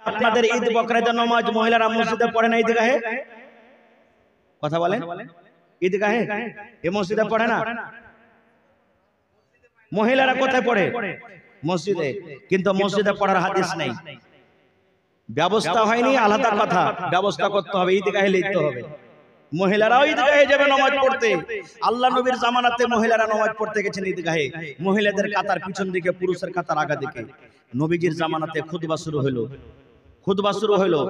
আপনাদের ঈদ বকরাদের নামাজ মহিলারা মসজিদে পড়ে না ঈদগাহে? কথা বলেন, ঈদগাহে এই মসজিদে পড়ে না? মহিলারা কোথায় পড়ে? মসজিদে। কিন্তু মসজিদে পড়ার হাদিস নেই। ব্যবস্থা হয়নি আলাদা কথা, ব্যবস্থা করতে হবে, ঈদগাহে লিখতে হবে। মহিলারাও ঈদগাহে যাবে নামাজ পড়তে। আল্লাহ নবীর জামানাতে মহিলারা নামাজ পড়তে গেছেন ঈদগাহে। মহিলাদের কাতার পিছন দিকে, পুরুষের কাতার আগা দিকে। নবীজির জামানাতে খুতবা শুরু হলো, খুতবা শুরু হলো।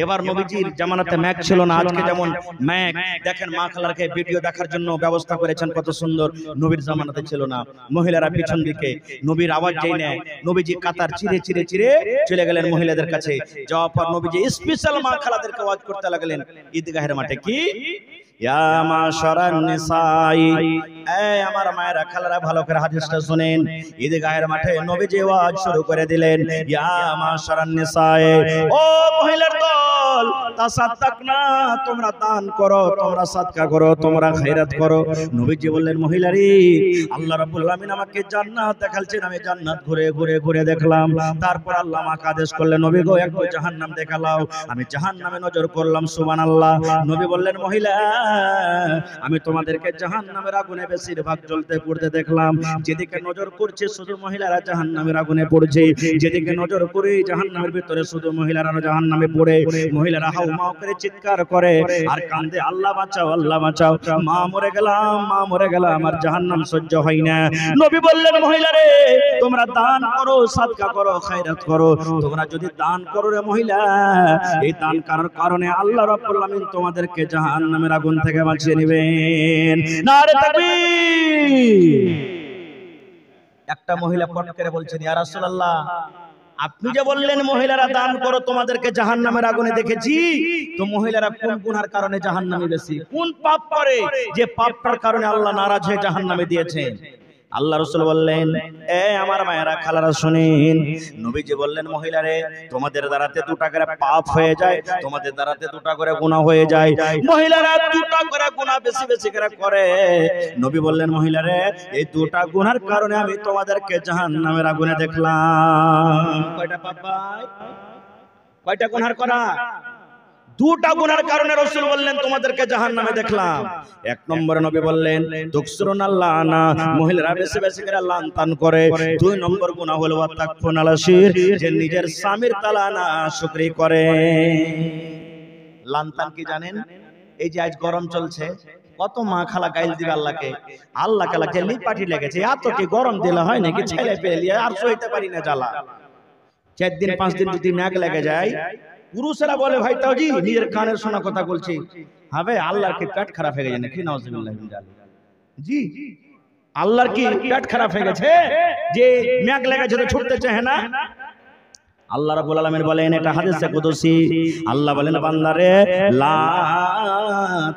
এবার নবীজির জামানাতে ম্যাক ছিল না। আজকে যেমন ম্যাক দেখেন, মা খালারকে ভিডিও দেখার জন্য ব্যবস্থা করেছেন, কত সুন্দর। নবীর জামানাতে ছিল না। মহিলারা পিছন দিকে, নবীর আওয়াজ যেই নেয়, নবীজি কাতার চিরে চিরে চিরে চলে গেলেন মহিলাদের কাছে। যাওয়ার পর নবীজি স্পেশাল মা খালাদেরকে আওয়াজ করতে লাগলেন ঈদগাহের মাঠে, কি ইয়া মাশারান নিসাই, এই আমার মায়েরা খালারা ভালো করে হাদিসটা শুনেন। ঈদগাহের মাঠে নবীজি আওয়াজ শুরু করে দিলেন, ইয়া মাশারান নিসাই, ও মহিলার দল, তাসাদদাকনা, তোমরা দান করো, তোমরা সাদকা করো, তোমরা খায়রাত করো। নবীজি বললেন, মহিলারি, আল্লাহ রাব্বুল আলামিন আমাকে জান্নাত দেখালছেন, আমি জান্নাত ঘুরে ঘুরে ঘুরে দেখলাম। তারপর আল্লাহ আমাকে আদেশ করলেন, নবী গো একটু জাহান্নাম দেখালাও। আমি জাহান্নামে নজর করলাম, সুবহানাল্লাহ। নবী বললেন, মহিলা, আমি তোমাদেরকে জাহান্নামের আগুনে বেশিরভাগ জ্বলতে পড়তে দেখলাম। যেদিকে নজর করছে শুধু মহিলারা জাহান্নামের আগুনে পড়ছে, যেদিকে নজর করে জাহান্নামের ভিতরে শুধু মহিলারা জাহান্নামে পড়ে। মহিলারা হাউমাউ করে চিৎকার করে আর কান্দে, আল্লাহ বাঁচাও, আল্লাহ বাঁচাও, মা মরে গেলাম, মা মরে গেলাম, আর জাহান্নাম সহ্য হয় না। নবী বললেন, মহিলারে, তোমরা দান করো, সাদকা করো, খায়রাত করো। তোমরা যদি দান করো রে মহিলা, এই দান করার কারণে আল্লাহ রাব্বুল আলামিন তোমাদেরকে জাহান্নামের আগুন থেকে বাঁচিয়ে নেবেন। নারে তাকবীর। একটা মহিলা পট করে বলছেন, ইয়া রাসূলুল্লাহ, আপনি যে বললেন মহিলারা দান করো, তোমাদেরকে জাহান্নামের আগুনে দেখেছি, তো মহিলারা কোন গুনার কারণে জাহান্নামে বেশি, কোন পাপ করে যে পাপটার কারণে আল্লাহ নারাজ হয়ে জাহান্নামে দিয়েছেন? আল্লাহ রাসূল বললেন, এ আমার মায়েরা খালারা শুনেন। নবীজি বললেন, মহিলারে, তোমাদের দ্বারাতে দুটা করে পাপ হয়ে যায়, তোমাদের দ্বারাতে দুটা করে গুনাহ হয়ে যায়। মহিলারা দুটা করে গুনাহ বেশি বেশি করে করে। নবী বললেন, মহিলারে, এই দুটা গুনার কারণে আমি তোমাদেরকে জাহান্নামের আগুনে দেখলাম। কয়টা পাপ ভাই? কয়টা গুনাহ করা? দুটা গুনার কারণে রাসূল বললেন তোমাদেরকে জাহান্নামে দেখলাম। এক নম্বরে নবী বললেন, তুকসিরুনাল্লাহ না, মহিলারা বেশি বেশি করে লানতান করে। দুই নম্বর গুনাহ হলো তাকফুনাল আশির, যে নিজের স্বামীর তালা না শুকরি করে। লানতান কি জানেন? এই যে আজ গরম চলছে, কত মা খালা গাইল দিবে আল্লাহকে, আল্লাহ কালা জেলি পাটি লেগেছে, এত কি গরম দিলে হয় নাকি, ছেলে পেলে আর সইতে পারি না জ্বালা। 4 দিন 5 দিন যদি ম্যাগ লেগে যায়, পুরুষেরা বলে, ভাই তাওজি নিজের কানের শোনা কথা বলছি, হবে আল্লাহর কি পেট খারাপ হয়ে গেছে নাকি? নাউজুবিল্লাহ মিন জালিক। জি, আল্লাহর কি পেট খারাপ হয়ে গেছে যে ম্যাগ লেগেছে তো ছুটতে চায় না? আল্লাহ রাব্বুল আলামিন বলেন, এটা হাদিসে কুদসি, আল্লাহ বলেন, বান্দারে, লা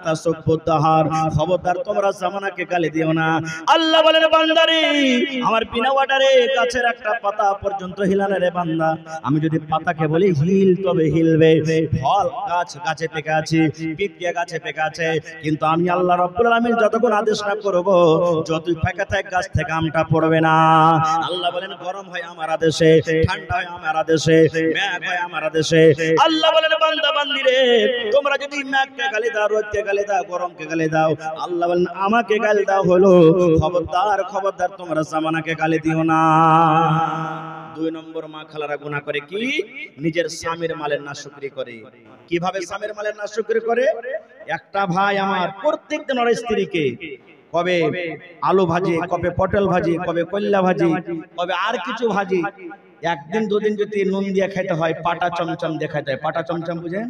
তাসুব্বুদ দাহার, খবরদার তোমরা জামানাকে গালি দিও না। আল্লাহ বলেন, বান্দারে, আমার বিনা অর্ডারে গাছের একটা পাতা পর্যন্ত হিলানে রে বান্দা, আমি যদি পাতাকে বলি হিল, তবে হিলবে। ফল গাছ গাছে পেকে আছে, পিপিয়া গাছে পেকে আছে, কিন্তু আমি আল্লাহ রাব্বুল আলামিন যতক্ষণ আদেশ না করব, যতই পেকে থাকে গাছ থেকে আমটা পড়বে না। আল্লাহ বলেন, গরম হয় আমার আদেশে, ঠান্ডা হয় আমার আদেশে, ম্যাগ হয় আমার আদেশে। আল্লাহ বলেন, বান্দা বান্দিরে, তোমরা যদি ম্যাগকে গালি দাও, রোদকে গালি দাও, গরমকে গালি দাও, আল্লাহ বলেন আমাকে গালি দাও হলো, খবরদার খবরদার তোমরা জামানাকে গালি দিও না। 2 নম্বর মা খালারা গুনাহ করে কি? নিজের স্বামীর মালের নাশুকরি করে। কিভাবে স্বামীর মালের নাশুকরি করে? একটা ভাই আমার প্রত্যেকদিন ওর স্ত্রীকে কবে আলু ভাজি, কবে পটল ভাজি, কবে কল্লা ভাজি, কবে আর কিছু ভাজি, একদিন দুদিন যদি নুন দিয়ে খেতে হয়, পাটা চমচম দেখাতে হয়। পাটা চমচম বুঝেন?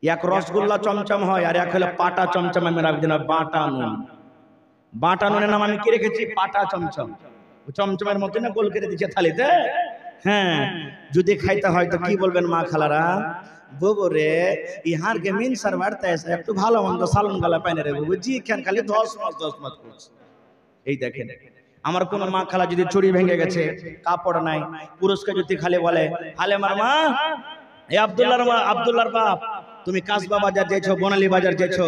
এক রসগোল্লা চমচম হয়, আর এক হলো পাটা চমচম। আমি রাখি দিন বাটা নুন। বাটা নুনের নাম আমি কি রেখেছি? পাটা চমচম। চমচমের মতো না গোল করে দিচ্ছে থালিতে। হ্যাঁ, যদি খাইতে হয় তো কি বলবেন মা খালারা? ববরে ইহার কে মিন সার বাড়তে একটু ভালো মন্দ সালন গালা পাইনে রে বাবু, জি খান খালি 10 মাস করছে। এই দেখেন, আমার কোন মা খালা যদি চুড়ি ভেঙে গেছে, কাপড় নাই, পুরুষকে যদি খালি বলে, হালে আমার মা, এই আব্দুল্লাহর বাপ, তুমি কাসবা বাজার যাইছো, বনালী বাজার যাইছো,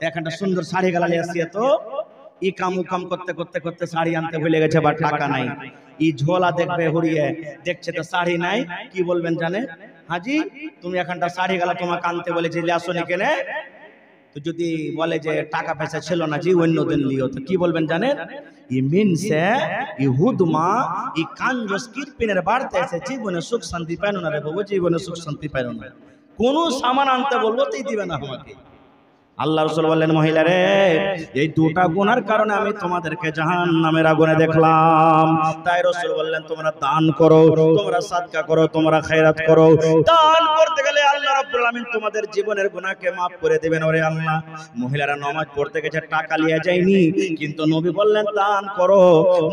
এখানটা সুন্দর শাড়ি গালা নিয়ে আসছি, তো ই কাম উকাম করতে করতে করতে শাড়ি আনতে ভুলে গেছে বা টাকা নাই, ই ঝোলা দেখবে হুড়িয়ে দেখছে তো শাড়ি নাই, কি বলবেন জানে, হাজি তুমি এখানটা শাড়ি গেল তোমাকে আনতে বলেছি আসনি কেনে, তো যদি বলে যে টাকা পয়সা ছিল না জি অন্য দিন লিও, তো কি বলবেন জানেন, ই মিনসে ই হুদমা ই কাঞ্জস কিরপিনের বাড়তে এসে জীবনে সুখ শান্তি পাইল না রে বাবু, জীবনে সুখ শান্তি পাইল না, কোন সামান আনতে বলবো তাই দিবে না আমাকে। আল্লাহ রাসূল বললেন মহিলা রে এই দুটা গুনার কারণে আমি তোমাদেরকে জাহান্নামের আগুনে দেখলাম। তাই রাসূল বললেন তোমরা দান করো, তোমরা সাদকা করো, তোমরা খায়রাত করো। দান করতে গেলে আল্লাহ রাব্বুল আলামিন তোমাদের জীবনের গুনাহকে maaf করে দিবেন। ওরে আল্লাহ, মহিলারা নামাজ পড়তে গেছে টাকা নিয়ে যায়নি, কিন্তু নবী বললেন দান করো।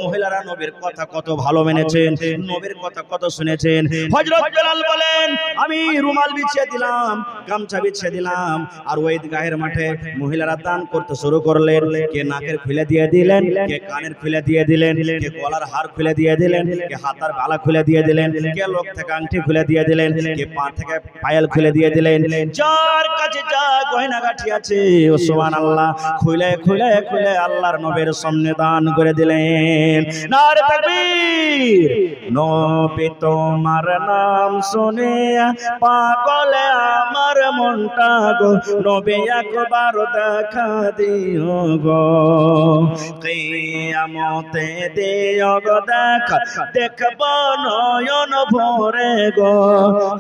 মহিলারা নবীর কথা কত ভালো মেনেছেন, নবীর কথা কত শুনেছেন। হযরত বেলাল বলেন আমি রুমাল বিছিয়ে দিলাম, গামছা বিছিয়ে দিলাম, আর ওই গায়ের মাঠে মহিলারা দান করতে শুরু করলেন। কে নাকের খুলে দিয়ে দিলেন, কে কানের খুলে দিয়ে দিলেন, কে গলার হার খুলে দিয়ে দিলেন, কে হাতার বালা খুলে দিয়ে দিলেন, কে লোক থেকে আংটি খুলে দিয়ে দিলেন, কে পা থেকে পায়েল খুলে দিয়ে দিলেন। যার কাছে যা গয়না গাঁঠি আছে ও সুবহানাল্লাহ খুলে খুলে খুলে আল্লাহর নবীর সামনে দান করে দিলেন। নারে তাকবীর। নবী তোমার নাম শুনে পাগল আমার মনটা গো, নবী একবার দেখা দিও গো, কিয়ামতে দিও গো দেখা, দেখব নয়ন ভরে গো,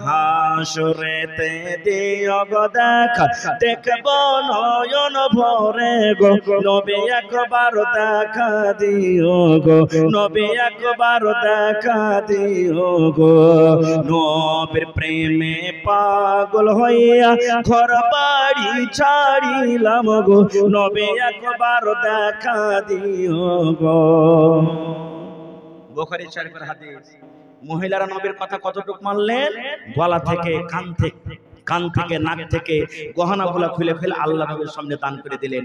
হাসরেতে দিও গো দেখা, দেখব নয়ন ভরে গো, নবী একবার দেখা দিও গো, নবী একবার দেখা দিও গো। নবীর প্রেমে পাগল হইয়া ঘর বাড়ি ছাড়িলাম গো, নবী একবার দেখা দিও গো। বুখারী শরীফের হাদিস। মহিলারা নবীর কথা কতটুকু মানলেন, গলা থেকে কান থেকে নাক থেকে গহনাগুলা খুলে ফেলে আল্লাহ নবীর সামনে দান করে দিলেন।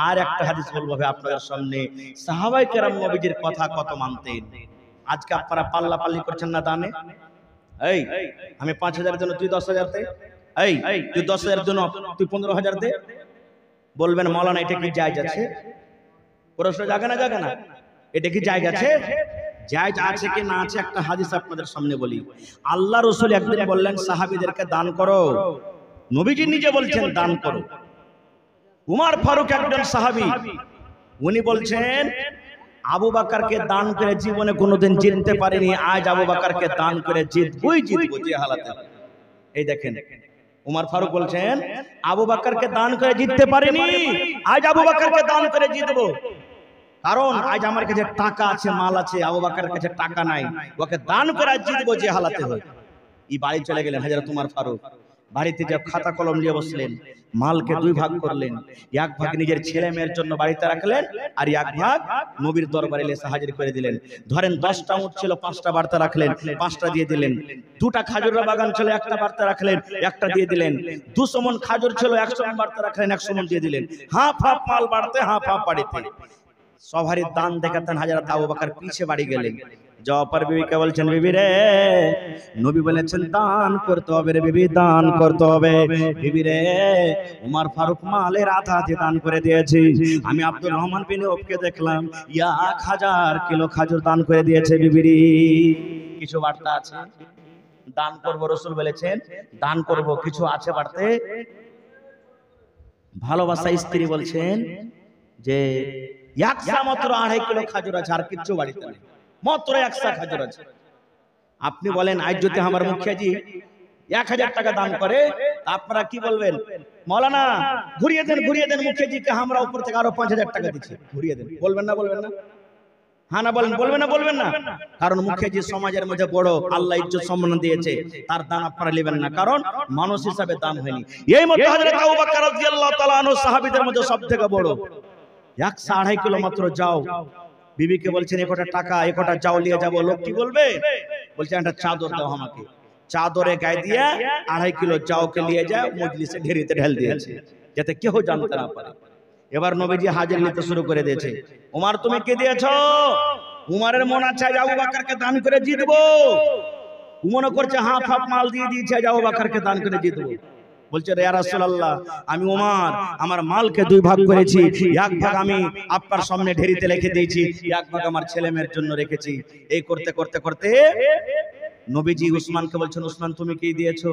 আর একটা হাদিস বলবো আপনাদের সামনে, সাহাবায়ে কেরাম নবীজির কথা কত মানতেন। আজকে আপনারা পাল্লা পাল্লি করছেন না দানে, এই আমি 5000 জন্য তুই 10,000 দে, এই তুই 10,000 জন্য তুই 15,000 দে, বলবেন মাওলানা এটা কি জায়েজ আছে? প্রশ্ন জাগে না জাগে না, এটা কি জায়েজ আছে? জায়েজ আছে কি না আছে একটা হাদিস আপনাদের সামনে বলি। আল্লাহ রাসূল একদিন বললেন সাহাবীদেরকে দান করো, নবীজি নিজে বলছেন দান করো। উমর ফারুক একজন সাহাবী, উনি বলছেন আবু বকরকে দান করে জীবনে কোনোদিন জিততে পারিনি, আজ আবু বকরকে দান করে জিতবই জিতবো যে হালাতে। এই দেখেন উমর ফারুক বলছেন আবু বকরকে দান করে জিততে পারিনি, আজ আবু বকরকে দান করে জিতবো। কারণ আজ আমার কাছে টাকা আছে, মাল আছে, আবু বকরের কাছে টাকা নাই, ওকে দান করে জিতবো যে হালাতে হয়। এই বাড়ি চলে গেলেন হযরত উমর ফারুক, বাড়িতে যে খাতা কলম নিয়ে বসলেন, মালকে দুই ভাগ করলেন, এক ভাগ নিজের ছেলে মেয়ের জন্য বাড়িতে রাখলেন, আর এক ভাগ নবীর দরবারে এসে হাজির করে দিলেন। ধরেন 10টা উট ছিল, 5টা বাড়তে রাখলেন, 5টা দিয়ে দিলেন। 2টা খাজুরের বাগান ছিল, 1টা বাড়তে রাখলেন, 1টা দিয়ে দিলেন। 200 মণ খাজুর ছিল, 100 মণ বাড়তে রাখলেন, 100 মণ দিয়ে দিলেন। হাফ হাফ মাল বাড়তে, হাফ হাফ বাড়িতে। সবারই দান দেখাতেন। হযরত আবু বকর পিছে বাড়ি গেলেন, যাওয়ার পর বিবিকে বলছেন বিবি রে, নবী বলেছেন দান করতে হবে রে বিবি, দান করতে হবে। বিবি রে, উমর ফারুক মালের আধা দান করে দিয়েছে, আমি আব্দুর রহমান বিন ওফকে দেখলাম 1000 কিলো খাজুর দান করে দিয়েছে। বিবিরি কিছু বার্তা আছে, দান করব, রাসূল বলেছেন দান করব, কিছু আছে বাড়তে। ভালোবাসা স্ত্রী বলছেন যে একশা মাত্র 2.5 কিলো খাজুর আছে, আর কিচ্ছু বাড়িতে নেই, মাত্র 100 খাজুর আছে। আপনি বলেন আজ যদি আমার মুখিয়াজি 1000 টাকা দান করে, আপনারা কি বলবেন? মাওলানা ঘুরিয়ে দেন মুখিয়াজিকে, আমরা উপর থেকে আরো 5000 টাকা দিচ্ছি, ঘুরিয়ে দেন। বলবেন না বলবেন না? হ্যাঁ না বলেন, বলবেন না বলবেন না? কারণ মুখিয়াজি সমাজের মধ্যে বড়, আল্লাহ ইজ্জত সম্মান দিয়েছে, তার দান আপনারা নেবেন না, কারণ মানুষ হিসাবে দাম হয়নি। এই মধ্যে হযরত আবু বকর রাদিয়াল্লাহু তাআলা আনহু সাহাবীদের মধ্যে সবথেকে বড়। 1.5 কিলো মাত্র যাও। বিবিকে বলছেন একটা টাকা, একটা যাও নিয়ে যাবো। লোক কি বলবে? বলছেন একটা চাদর দাও আমাকে। চাদরে গায়ে দিয়ে 2.5 কিলো যাওকে নিয়ে যায়, মজলিসে ঢেরিতে ঢেল দিয়েছে, যাতে কেউ জানতে না পারে। এবার নবীজি হাজির নিতে শুরু করে দিয়েছে। উমর তুমি কে দিয়েছো? উমরের মন আছে আবু বকরকে দান করে জিতবো। মনে করছে হাফ হাফ মাল দিয়ে দিয়েছে, আবু বকরকে দান করে জিতবো। বলছে রে ইয়া রাসূলুল্লাহ, আমি ওমর আমার মালকে দুই ভাগ করেছি, এক ভাগ আমি আপনার সামনে ঢেরিতে রেখে দিয়েছি, এক ভাগ আমার ছেলে মেয়ের জন্য রেখেছি। এই করতে করতে করতে নবীজি উসমানকে বলছেন, উসমান তুমি কি দিয়েছো?